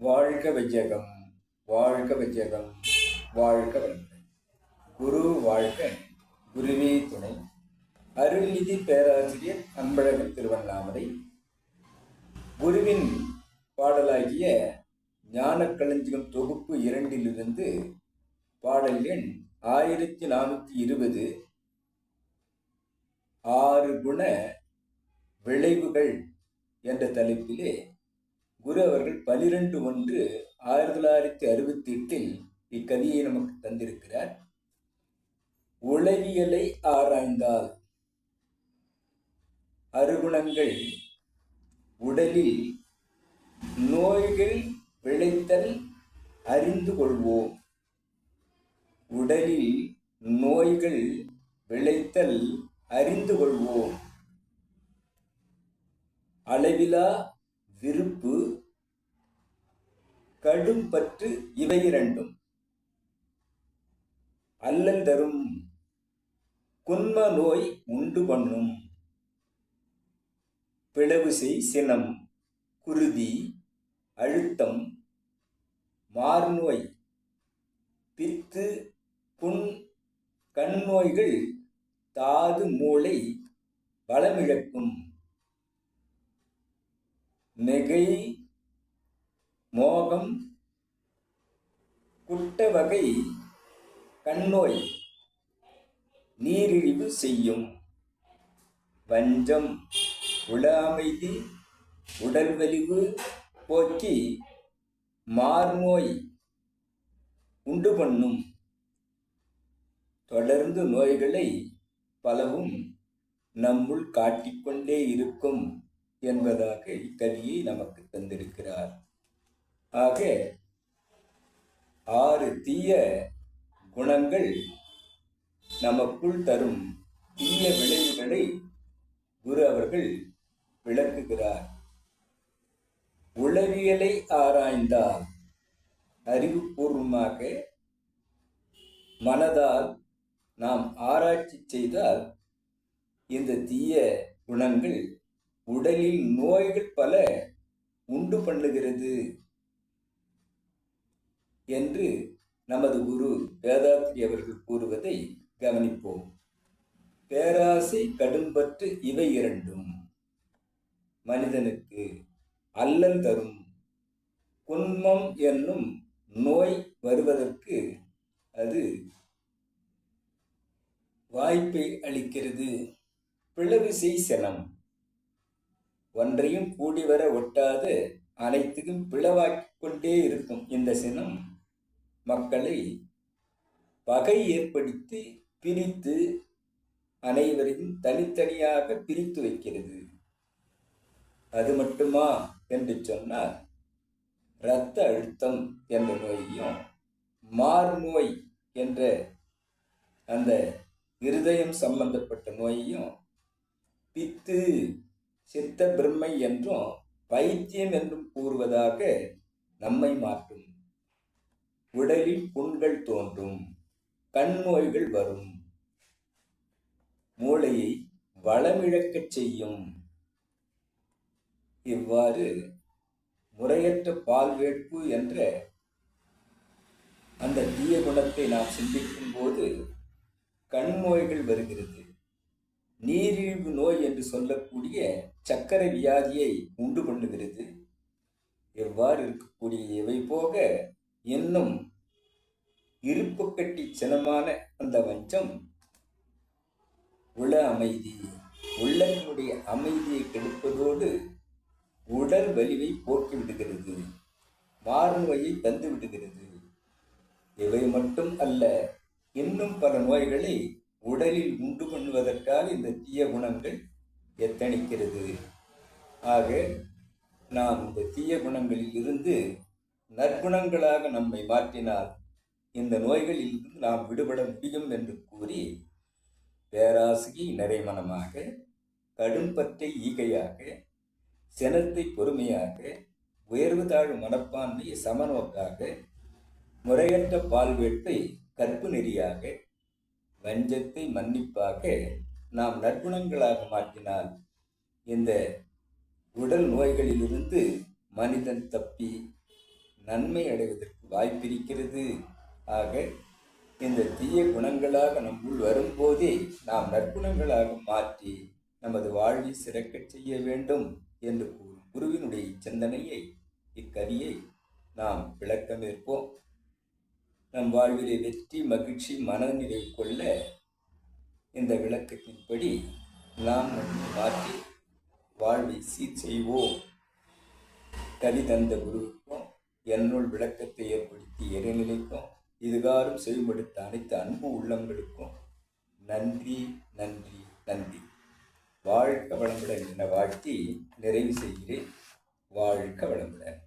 வாழ்க வையகம், வாழ்க வையகம், வாழ்க வளமுடன். குரு வாழ்க, குருவே துணை. அருள்நிதி பேராசிரியர் அன்பழகன் திருவண்ணாமலை. குருவின் பாடலாகிய ஞானக்களஞ்சியம் தொகுப்பு 2 பாடல் எண் 1420 6 குண விளைவுகள் என்ற தலைப்பிலே குரு அவர்கள் 12/1/1968 இக்கவியை நமக்கு தந்திருக்கிறார். உளவியலை ஆராய்ந்தால் அருகுணங்கள் உடலில் நோய்கள் விளைத்தல் அறிந்து கொள்வோம். உடலில் நோய்கள் விளைத்தல் அறிந்து கொள்வோம். அளவிலா விருப்பு, கடும் பற்று இவை இரண்டும் அல்லல் தரும் குன்ம நோய் உண்டு பண்ணும். பிளவு செய் சினம், குருதி, அழுத்தம், மார்நோய், பித்து, புண், கண் நோய்கள் தாது மூளை பலமிழக்கும். நெகை, மோகம், குட்ட வகை கண்ணோய் நீரிழிவு செய்யும். வஞ்சம், உள அமைதி, உடல் வலிவு போக்கி மார்நோய் உண்டு பண்ணும். தொடர்ந்து நோய்களை பலவும் நம்முள் காட்டிக்கொண்டே இருக்கும் என்பதாக இக்கவியை நமக்கு தந்திருக்கிறார். ஆக 6 தீய குணங்கள் நமக்குள் தரும் தீய விளைவுகளை குரு அவர்கள் விளக்குகிறார். உளவியலை ஆராய்ந்தால், அறிவுபூர்வமாக மனதால் நாம் ஆராய்ச்சி செய்தால் இந்த தீய குணங்கள் உடலில் நோய்கள் பல உண்டு பண்ணுகிறது என்று நமது குரு வேதாத்ரி அவர்கள் கூறுவதை கவனிப்போம். பேராசை, கடும்பற்று இவை இரண்டும் மனிதனுக்கு அல்லல் தரும். குன்மம் என்னும் நோய் வருவதற்கு அது வாய்ப்பை அளிக்கிறது. பிளவு செய் சினம், ஒன்றையும் கூடி வர ஒட்டாது அனைத்துக்கும் பிளவாக்கிக் கொண்டே இருக்கும் இந்த சினம் மக்களை பகை ஏற்படுத்தி பிரித்து அனைவரையும் தனித்தனியாக பிரித்து வைக்கிறது. அது மட்டுமா என்று சொன்னால், இரத்த அழுத்தம் என்ற நோயையும், மார்நோய் என்ற அந்த இருதயம் சம்பந்தப்பட்ட நோயையும், பித்து, சித்த பிரம்மை என்றும் பைத்தியம் என்றும் கூறுவதாக நம்மை மாற்றும். உடலில் புண்கள் தோன்றும், கண் நோய்கள் வரும், மூளையை வளமிழக்கச் செய்யும். இவ்வாறு முறையற்ற பால்வேட்பு என்ற அந்த தீய குணத்தை நாம் சிந்திக்கும் போது கண் நோய்கள் வருகிறது. நீரிழிவு நோய் என்று சொல்லக்கூடிய சக்கரை வியாதியை உண்டு பண்ணுகிறது. எவ்வாறு இருக்கக்கூடிய இவை போக இன்னும் இருப்பு கட்டி சினமான அந்த வஞ்சம் உள அமைதி, உள்ளத்தினுடைய அமைதியை கெடுப்பதோடு உடல் வலிவை போக்கி விடுகிறது, மார்நோயை தந்து விடுகிறது. இவை மட்டும் அல்ல, இன்னும் பல நோய்களை உடலில் உண்டு பண்ணுவதற்காக இந்த தீய குணங்கள் எத்தனிக்கிறது. ஆக நாம் இந்த தீய குணங்களில் இருந்து நற்குணங்களாக நம்மை மாற்றினால் இந்த நோய்களில் இருந்து நாம் விடுபட முடியும் என்று கூறி, பேராசையை நிறைமனமாக, கடும்பற்றை ஈகையாக, சினத்தை பொறுமையாக, உயர்வு தாழ்வு மனப்பான்மையை சமநோக்காக, முறையற்ற பால்வேட்டை கற்பு நெறியாக, வஞ்சத்தை மன்னிப்பாக நாம் நற்குணங்களாக மாற்றினால் இந்த உடல் நோய்களிலிருந்து மனிதன் தப்பி நன்மை அடைவதற்கு வாய்ப்பிருக்கிறது. ஆக இந்த தீய குணங்களாக நம்முள் வரும்போதே நாம் நற்குணங்களாக மாற்றி நமது வாழ்வை சிறக்கச் செய்ய வேண்டும் என்று கூறும் குருவினுடைய சிந்தனையை, இக்கவியை நாம் விளக்கமேற்போம். நம் வாழ்விலே வெற்றி, மகிழ்ச்சி, மனநிறைவு கொள்ள இந்த விளக்கத்தின்படி நாம் மாற்றி வாழ்வை சீர் செய்வோம். கவி தந்த குருவுக்கும் என்னுள் விளக்கத்தை ஏற்படுத்தி இறைநிலைக்கும் இதுகாரும் செவிமடுத்த அனைத்து அன்பு உள்ளங்களுக்கும் நன்றி, நன்றி, நன்றி. வாழ்க வளமுடன் என வாழ்த்தி நிறைவு செய்கிறேன். வாழ்க வளமுடன்.